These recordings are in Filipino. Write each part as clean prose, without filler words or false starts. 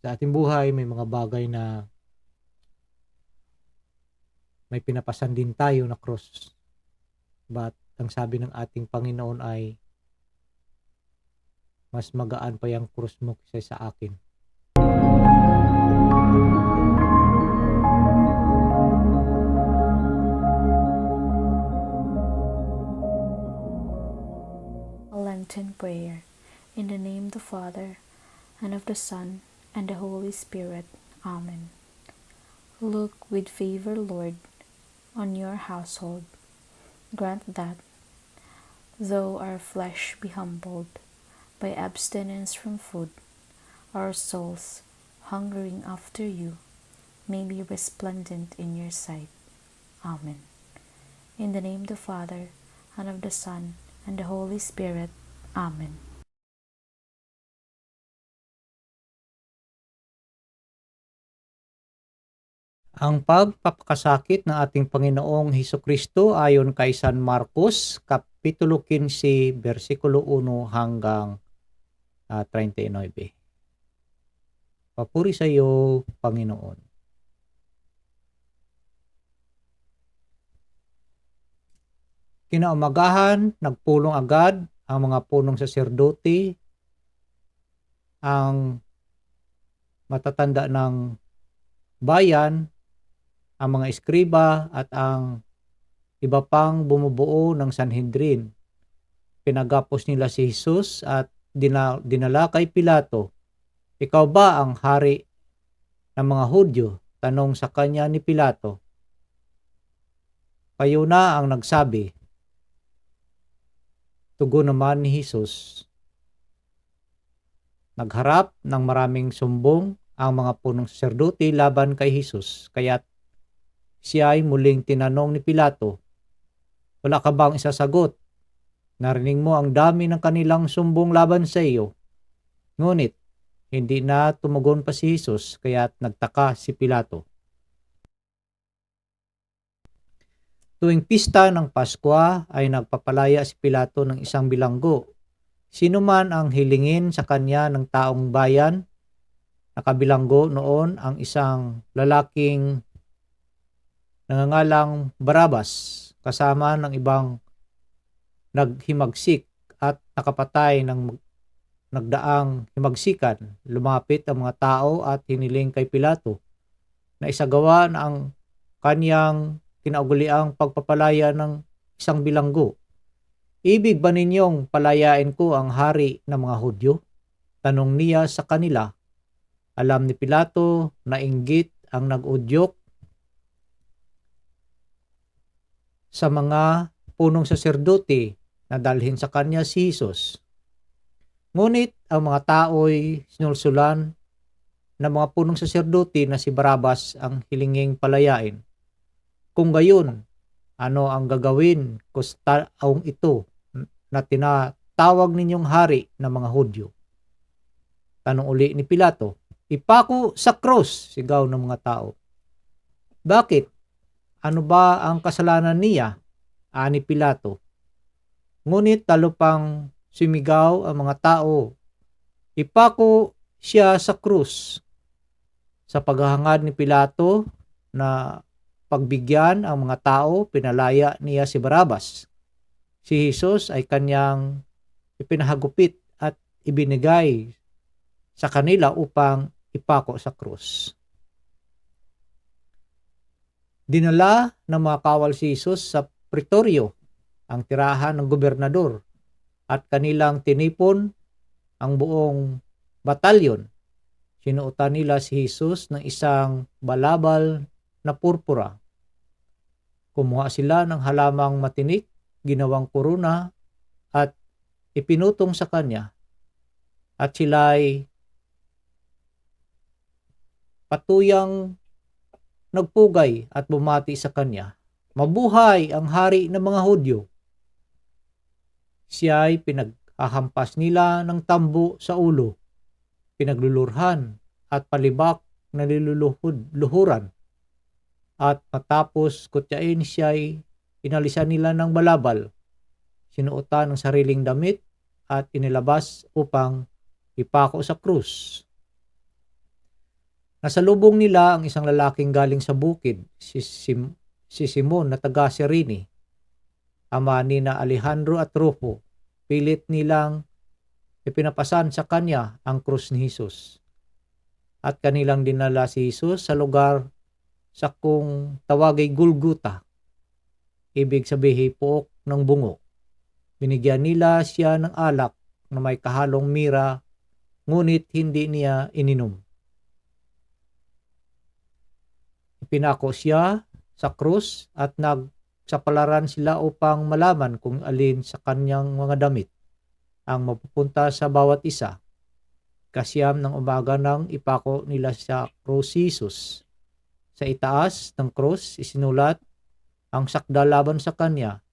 Sa ating buhay may mga bagay na may pinapasan din tayo na krus. But ang sabi ng ating Panginoon ay mas magaan pa yang krus mo kaysa sa akin. A Lenten Prayer. In the name of the Father, and of the Son, and the Holy Spirit. Amen. Look with favor, Lord, on your household. Grant that, though our flesh be humbled by abstinence from food, our souls, hungering after you, may be resplendent in your sight. Amen. In the name of the Father, and of the Son, and the Holy Spirit. Amen. Ang pagpapakasakit ng ating Panginoong Hesukristo ayon kay San Marcos, Kapitulo 15, versikulo 1 hanggang 39. Papuri sa iyo, Panginoon. Kinaumagahan, nagpulong agad ang mga punong saserdote, ang matatanda ng bayan, ang mga eskriba at ang iba pang bumubuo ng Sanhedrin. Pinagapos nila si Jesus at dinala kay Pilato. Ikaw ba ang hari ng mga Hudyo? Tanong sa kanya ni Pilato. Kayo na ang nagsabi. Tugon naman ni Jesus. Nagharap ng maraming sumbong ang mga punong saserdote laban kay Jesus, kaya't siya ay muling tinanong ni Pilato, wala ka bang isasagot? Narinig mo ang dami ng kanilang sumbong laban sa iyo. Ngunit, hindi na tumugon pa si Jesus, kaya't nagtaka si Pilato. Tuwing pista ng Pasko ay nagpapalaya si Pilato ng isang bilanggo. Sino man ang hilingin sa kanya ng taong bayan, nakabilanggo noon ang isang lalaking nangangalang Barabas kasama ng ibang naghimagsik at nakapatay ng nagdaang himagsikan. Lumapit ang mga tao at hiniling kay Pilato na isagawa na ang kanyang kinauguliang pagpapalaya ng isang bilanggo. Ibig ba ninyong palayain ko ang hari ng mga Hudyo? Tanong niya sa kanila. Alam ni Pilato na inggit ang nag-udyok sa mga punong saserdote na dalhin sa kanya si Jesus. Ngunit ang mga tao'y sinulsulan ng mga punong saserdote na si Barabas ang hilinging palayain. Kung gayon, ano ang gagawin ko sa taong ito na tinatawag ninyong hari ng mga Hudyo? Tanong uli ni Pilato. Ipako sa krus, sigaw ng mga tao. Bakit? Ano ba ang kasalanan niya? Ani Pilato. Ngunit talo pang sumigaw ang mga tao. Ipako siya sa krus. Sa paghahangad ni Pilato na pagbigyan ang mga tao, pinalaya niya si Barabas. Si Jesus ay kanyang ipinahagupit at ibinigay sa kanila upang ipako sa krus. Dinala ng mga kawal si Jesus sa Pretorio, ang tirahan ng gobernador, at kanilang tinipon ang buong batalyon. Sinuotan nila si Jesus ng isang balabal na purpura. Kumuha sila ng halamang matinik, ginawang kuruna, at ipinutong sa kanya. At sila'y patuyang nagpugay at bumati sa kanya. Mabuhay ang hari ng mga Hudyo. Siya ay pinaghahampas nila ng tambo sa ulo, pinaglulurhan at palibak na niluluhuran. At matapos kutyain siya ay inalisan nila ng balabal, sinuotan ng sariling damit at inilabas upang ipako sa krus. Nasalubong nila ang isang lalaking galing sa bukid, si Simon na taga Cyrene, ama ni na Alejandro at Rufo. Pilit nilang ipinapasan sa kanya ang krus ni Jesus. At kanilang dinala si Jesus sa lugar sa kung tawagay Gulguta, ibig sabihin pook ng bungo. Binigyan nila siya ng alak na may kahalong mira, ngunit hindi niya ininom. Ipinako siya sa krus at nagsapalaran sila upang malaman kung alin sa kanyang mga damit ang mapupunta sa bawat isa. Kasiyam ng umaga nang ipako nila sa krus si Jesus. Sa itaas ng krus isinulat ang sakda laban sa kanya,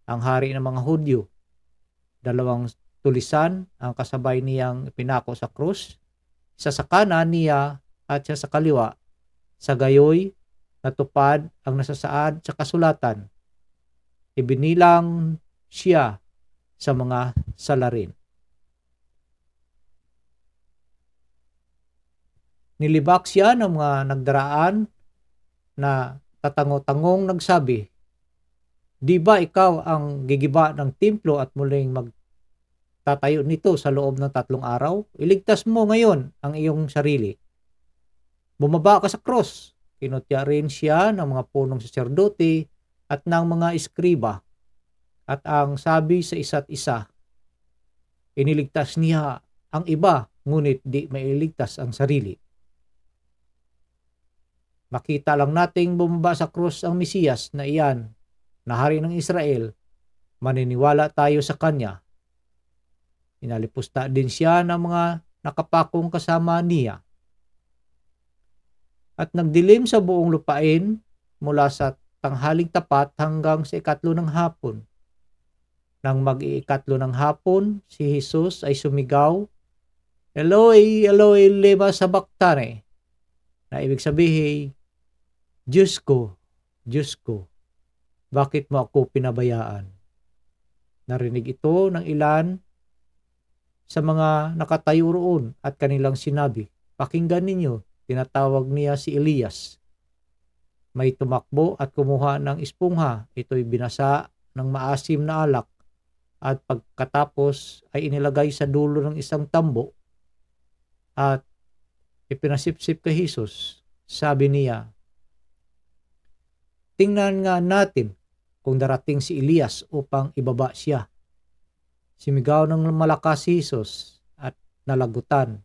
ang hari ng mga Hudyo. 2 tulisan ang kasabay niyang ipinako sa krus, isa sa kanan niya at isa sa kaliwa. Sa gayoy, natupad ang nasasaad sa kasulatan. Ibinilang siya sa mga salarin. Nilibak siya ng mga nagdaraan na tatango-tangong nagsabi, "Di ba ikaw ang gigiba ng templo at muling magtatayo nito sa loob ng 3 araw? Iligtas mo ngayon ang iyong sarili. Bumaba ka sa cross." Kinutya rin siya ng mga punong saserdote at ng mga iskriba. At ang sabi sa isa't isa, iniligtas niya ang iba, ngunit di mailigtas ang sarili. Makita lang nating bumaba sa krus ang Mesiyas na iyan, na hari ng Israel, maniniwala tayo sa kanya. Inalipusta din siya ng mga nakapakong kasama niya. At nagdilim sa buong lupain mula sa tanghaling tapat hanggang sa 3 ng hapon. Nang mag-iikatlo ng hapon, si Jesus ay sumigaw, "Eloi, Eloi, lema sabachthani," na ibig sabihin, Diyos ko, bakit mo ako pinabayaan?" Narinig ito ng ilan sa mga nakatayo roon at kanilang sinabi, "Pakinggan ninyo, tinatawag niya si Elias." May tumakbo at kumuha ng espongha. Ito'y binasa ng maasim na alak at pagkatapos ay inilagay sa dulo ng isang tambo at ipinasipsip kay Jesus. Sabi niya, "Tingnan nga natin kung darating si Elias upang ibaba siya." Sumigaw ng malakas si Jesus at nalagutan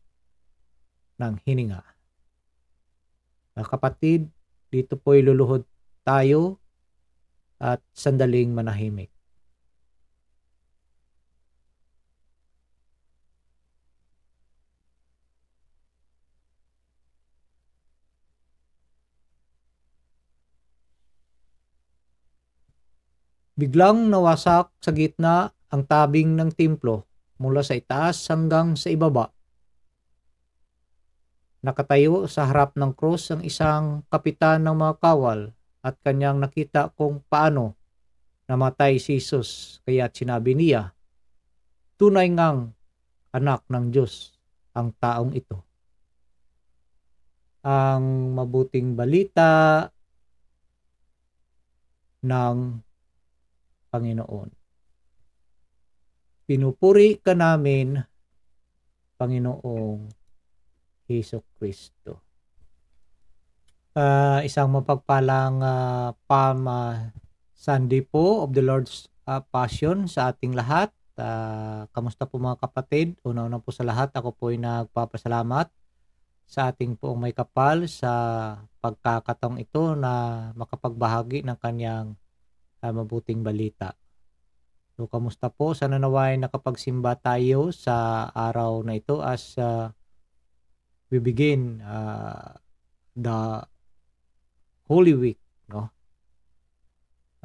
ng hininga. Mga kapatid, dito po'y luluhod tayo at sandaling manahimik. Biglang nawasak sa gitna ang tabing ng templo mula sa itaas hanggang sa ibaba. Nakatayo sa harap ng krus ang isang kapitan ng mga kawal at kanyang nakita kung paano namatay si Jesus. Kaya sinabi niya, "Tunay ngang anak ng Diyos ang taong ito." Ang mabuting balita ng Panginoon. Pinupuri ka namin, Panginoong Hesus Kristo. Isang mapagpalang Palm Sunday po of the Lord's Passion sa ating lahat. Kamusta po mga kapatid? Una-una po sa lahat, ako po ay nagpapasalamat sa ating poong may kapal sa pagkakataong ito na makapagbahagi ng kanyang mabuting balita. So, kamusta po? Sana naway nakapagsimba tayo sa araw na ito as we begin the Holy Week, no?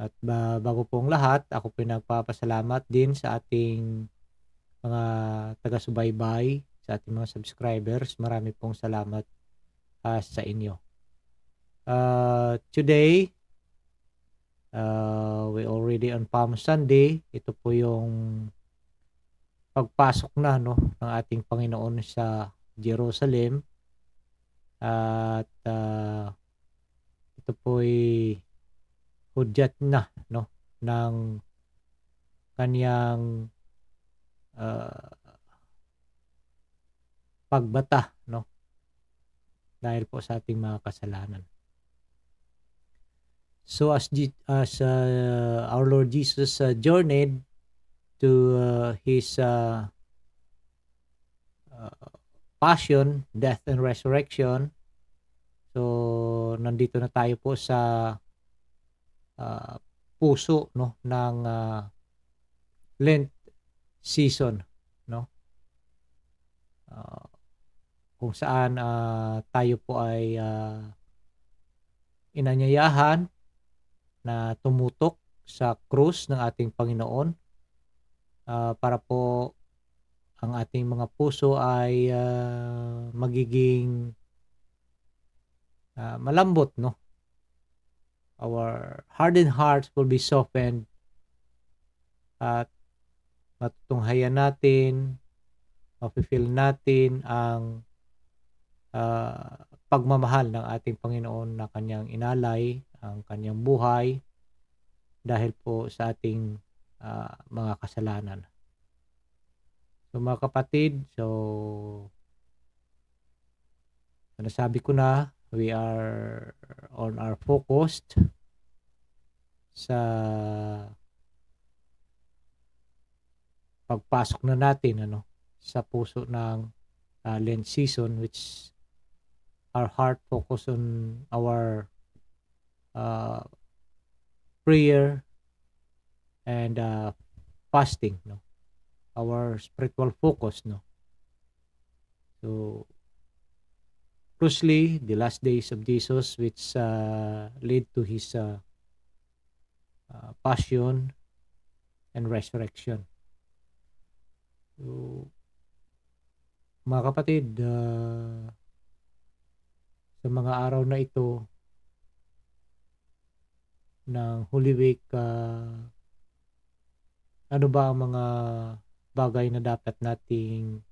At bago pong lahat, ako pinagpapasalamat din sa ating mga taga-subaybay, sa ating mga subscribers. Marami pong salamat sa inyo. Today, we already on Palm Sunday. Ito po yung pagpasok na, no, ng ating Panginoon sa Jerusalem. At ito po'y hudyat na, no, ng kaniyang ah, pagbata, no, dahil po sa ating mga kasalanan. So as our Lord Jesus journeyed to his passion, death, and resurrection. So nandito na tayo po sa ah, puso, no, ng Lent season, no. Ah, kung saan tayo po ay inanyayahan na tumutok sa krus ng ating Panginoon para po ang ating mga puso ay magiging malambot, no. Our hardened hearts will be softened at matutunghayan natin, mafe-feel natin ang pagmamahal ng ating Panginoon na kanyang inalay ang kanyang buhay dahil po sa ating mga kasalanan. So mga kapatid, nasabi ko na, we are on our focused sa pagpasok na natin, ano, sa puso ng Lent season, which our heart focus on our prayer and fasting, no, our spiritual focus, no. So closely the last days of Jesus, which lead to his passion and resurrection. So mga kapatid, sa mga araw na ito ng Holy Week, ano ba ang mga bagay na dapat nating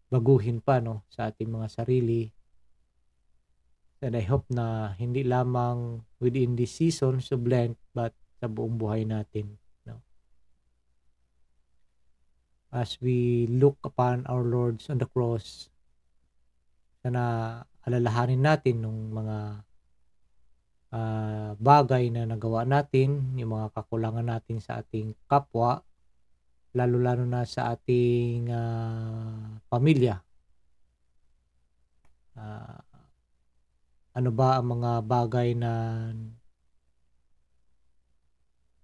baguhin pa, no, sa ating mga sarili? And I hope na hindi lamang within this season of Lent, but sa buong buhay natin, no. As we look upon our Lord's on the cross, sana alalahanin natin nung mga bagay na nagawa natin, yung mga kakulangan natin sa ating kapwa, lalo-lalo na sa ating pamilya. Ano ba ang mga bagay na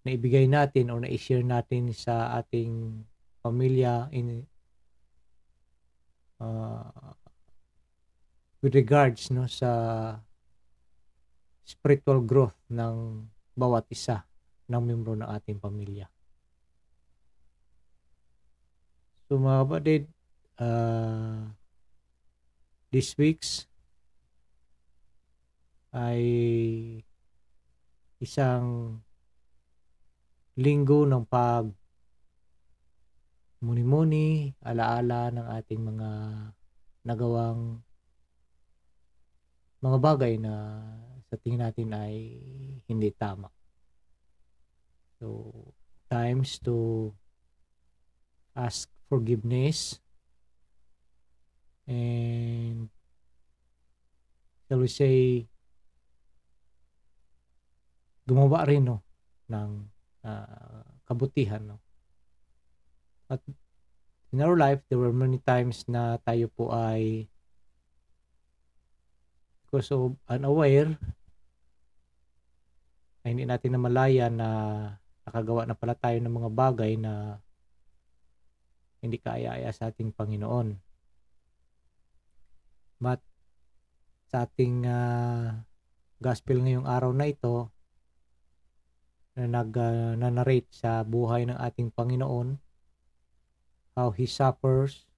naibigay natin o na-share natin sa ating pamilya with regards, no, sa spiritual growth ng bawat isa ng membro ng ating pamilya. So mga kapatid, this week's ay isang linggo ng muni-muni, alaala ng ating mga nagawang mga bagay na sa tingin natin ay hindi tama. So, times to ask forgiveness and, shall we say, gumawa rin, no, ng kabutihan, no. At in our life, there were many times na tayo po ay because of unaware ay hindi natin namalayan na nakagawa na pala tayo ng mga bagay na hindi kaaya-aya sa ating Panginoon. But sa ating gospel ngayong araw na ito na nag-narrate sa buhay ng ating Panginoon, how He suffers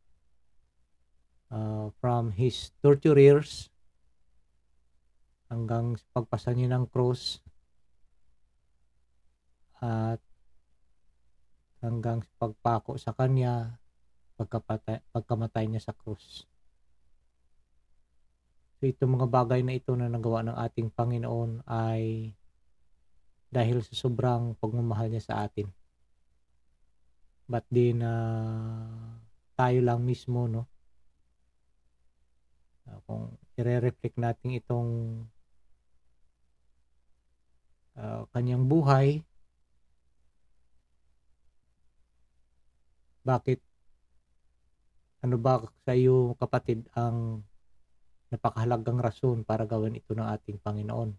from His torturers hanggang sa pagpasa niya ng cross at hanggang sa pagpako sa Kanya, pagkamatay niya sa cross. So itong mga bagay na ito na nagawa ng ating Panginoon ay dahil sa sobrang pagmamahal niya sa atin. But din tayo lang mismo, no? Kung i-reflect natin itong kanyang buhay, bakit ano ba sa iyo kapatid ang napakahalagang rason para gawin ito ng ating Panginoon?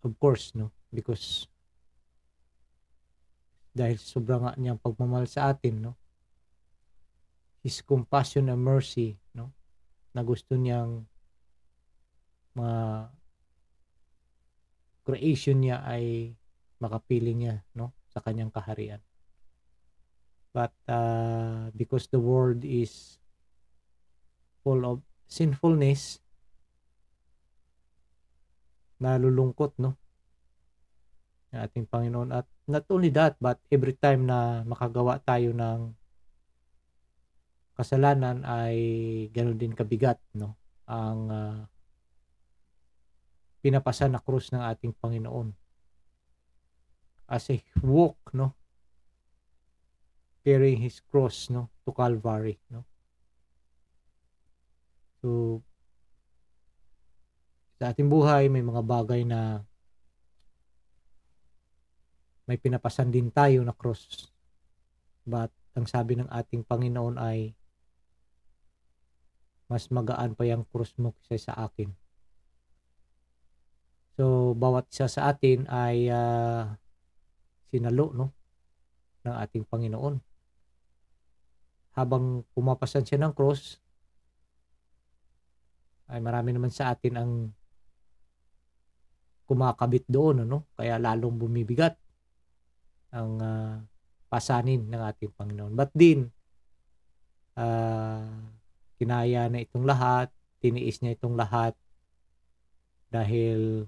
Of course, no? Because dahil sa sobrang nga niyang pagmamahal sa atin, no? His compassion and mercy, no? Na gusto niyang mga creation niya ay makapiling niya, no? Sa kanyang kaharian. But because the world is full of sinfulness, nalulungkot, no? Ng ating Panginoon. At not only that, but every time na makagawa tayo ng kasalanan ay ganoon din kabigat, no? Ang pinapasa na krus ng ating Panginoon. As a walk, no? Carrying his cross, no? To Calvary, no? So, sa ating buhay, may mga bagay na may pinapasan din tayo na cross. But ang sabi ng ating Panginoon ay mas magaan pa yung cross mo kaysa sa akin. So, bawat isa sa atin ay sinalo, no? Ng ating Panginoon. Habang pumapasan siya ng cross, ay marami naman sa atin ang kumakabit doon, ano? Kaya lalong bumibigat ang pasanin ng ating Panginoon. But din, kinaya na itong lahat, tiniis niya itong lahat dahil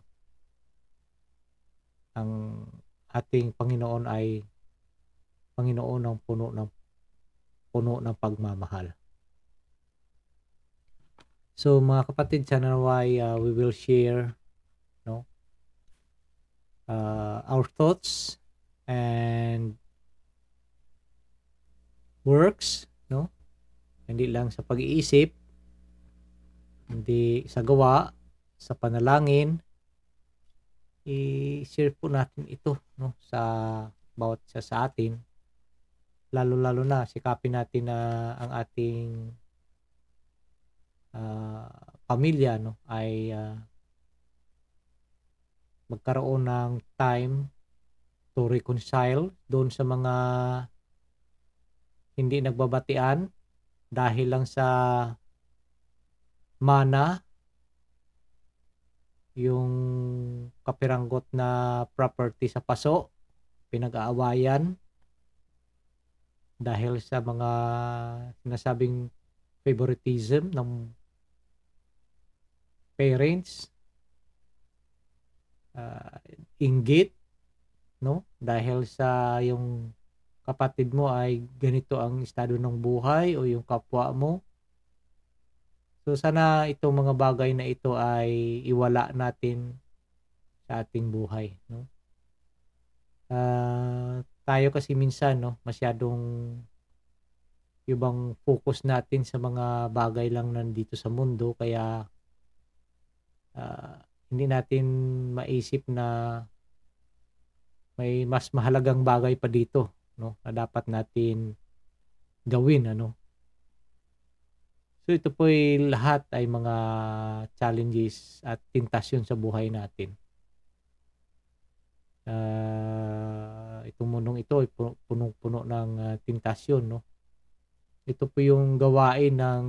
ang ating Panginoon ay Panginoon ng puno ng pagmamahal. So mga kapatid, sana naway we will share, no, our thoughts and works, no? Hindi lang sa pag-iisip, hindi sa gawa, sa panalangin. I-share po natin ito, no, sa bawat isa sa atin. Lalo-lalo na sikapin natin na ang ating pamilya, no, ay magkaroon ng time to reconcile doon sa mga hindi nagbabatian dahil lang sa mana, yung kapiranggot na property sa paso, pinag-aawayan dahil sa mga sinasabing favoritism ng parents, inggit, no? Dahil sa yung kapatid mo ay ganito ang estado ng buhay o yung kapwa mo. So sana itong mga bagay na ito ay iwala natin sa ating buhay, no? Tayo kasi minsan, no, masyadong ibang focus natin sa mga bagay lang nandito sa mundo, kaya hindi natin maisip na may mas mahalagang bagay pa dito, no, na dapat natin gawin, ano. So ito po ay lahat ay mga challenges at tentasyon sa buhay natin. Itong mundong ito ay punong-puno ng tentasyon, no. Ito po yung gawain ng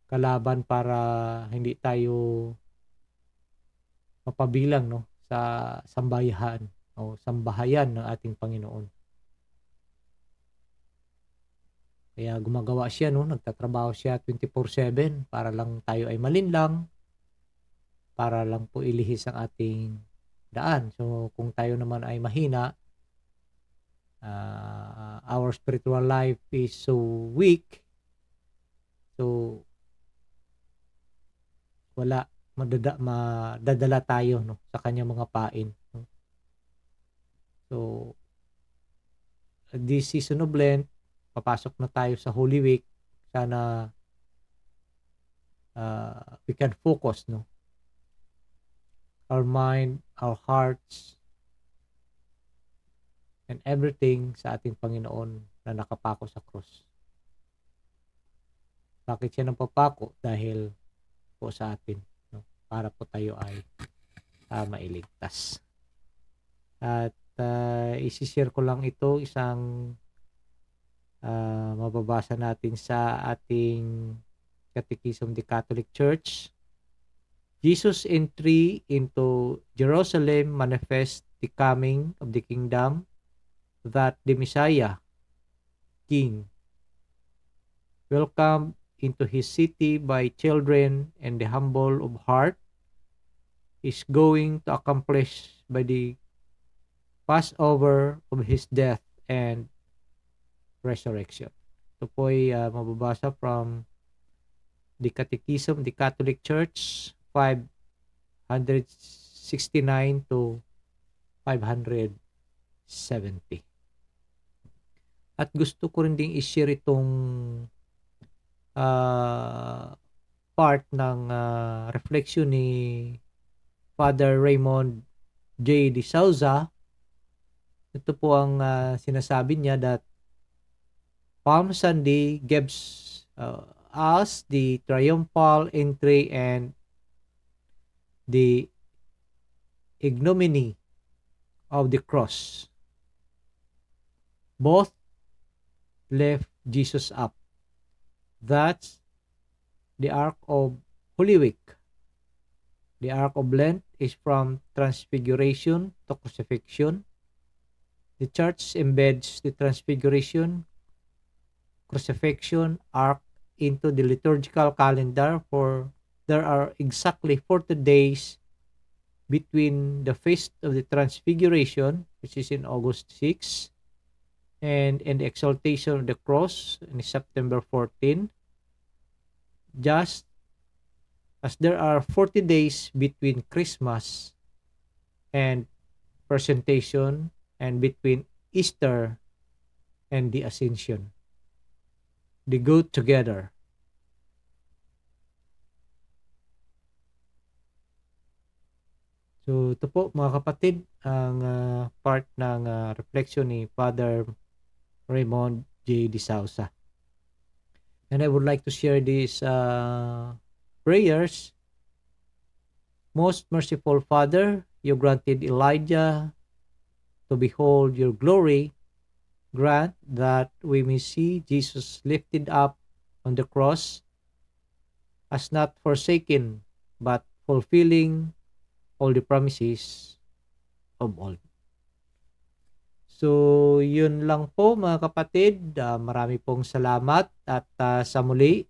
kalaban para hindi tayo mapabilang, no, sa sambayahan o sambahayan ng ating Panginoon. Kaya gumagawa siya, no, nagtatrabaho siya 24/7 para lang tayo ay malinlang, para lang po ilihis ang ating daan. So kung tayo naman ay mahina, our spiritual life is so weak, So, madadala tayo, no, sa kanyang mga pain, no? So, this season of Lent, papasok na tayo sa Holy Week. Sana we can focus, no, our mind, our hearts, and everything sa ating Panginoon na nakapako sa krus. Bakit siya napapako? Dahil po sa atin, no? Para po tayo ay mailigtas. At isi-share ko lang ito, isang mababasa natin sa ating Catechism of the Catholic Church. Jesus' entry into Jerusalem manifests the coming of the kingdom, that the Messiah, King, welcomed into his city by children and the humble of heart, is going to accomplish by the Passover of his death and resurrection. Ito po ay mababasa from the Catechism of the Catholic Church 569 to 570. At gusto ko rin ding i-share itong part ng reflection ni Father Raymond J. De Souza. Ito po ang sinasabi niya, that Palm Sunday gives us the triumphal entry and the ignominy of the cross. Both lift Jesus up. That's the arc of Holy Week. The arc of Lent is from Transfiguration to Crucifixion. The Church embeds the Transfiguration, Crucifixion arc into the liturgical calendar, for there are exactly 40 days between the Feast of the Transfiguration, which is in August 6, and the Exaltation of the Cross in September 14, just as there are 40 days between Christmas and Presentation, and between Easter and the Ascension. They go together. So ito po mga kapatid ang part ng reflection ni Father Raymond J. De Souza. And I would like to share these prayers. Most merciful Father, you granted Elijah to behold your glory. Grant that we may see Jesus lifted up on the cross, as not forsaken, but fulfilling all the promises of old. So, yun lang po mga kapatid. Marami pong salamat at sa muli,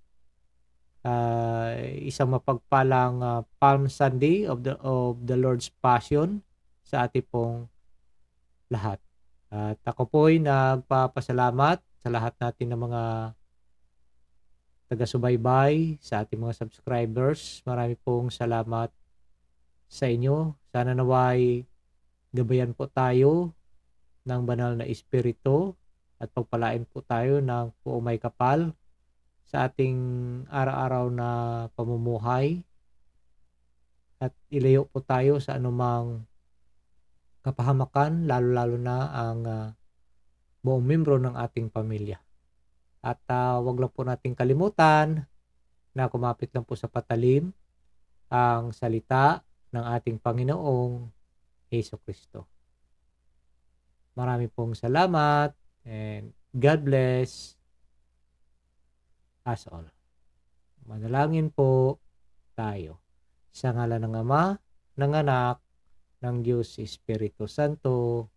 isang mapagpalang Palm Sunday of the Lord's Passion sa ating pong lahat. At ako po ay nagpapasalamat sa lahat natin ng mga taga-subaybay, sa ating mga subscribers. Marami pong salamat sa inyo. Sana naway gabayan po tayo ng banal na espiritu at pagpalain po tayo ng puong may kapal sa ating araw-araw na pamumuhay, at ilayo po tayo sa anumang kapahamakan, lalo-lalo na ang buong membro ng ating pamilya. At wag lang po nating kalimutan na kumapit lang po sa patalim ang salita ng ating Panginoong Jesucristo. Marami pong salamat and God bless us all. Manalangin po tayo. Sa ngalan ng Ama, ng Anak, ng Diyos Espiritu Santo.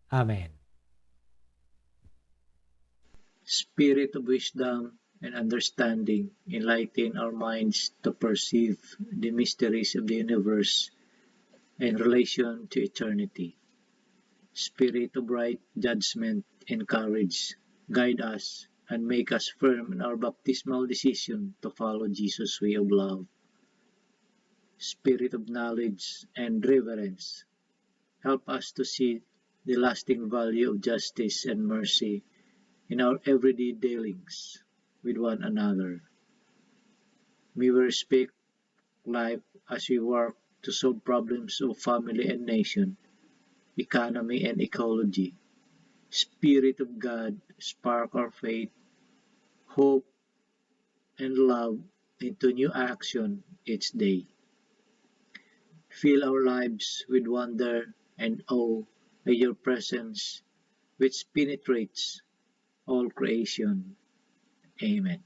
Amen. Spirit of wisdom and understanding, enlighten our minds to perceive the mysteries of the universe in relation to eternity. Spirit of right judgment and courage, guide us and make us firm in our baptismal decision to follow Jesus' way of love. Spirit of knowledge and reverence, help us to see the lasting value of justice and mercy in our everyday dealings with one another. May we respect life as we work to solve problems of family and nation, economy and ecology. Spirit of God, spark our faith, hope, and love into new action each day. Fill our lives with wonder and awe by your presence, which penetrates all creation. Amen.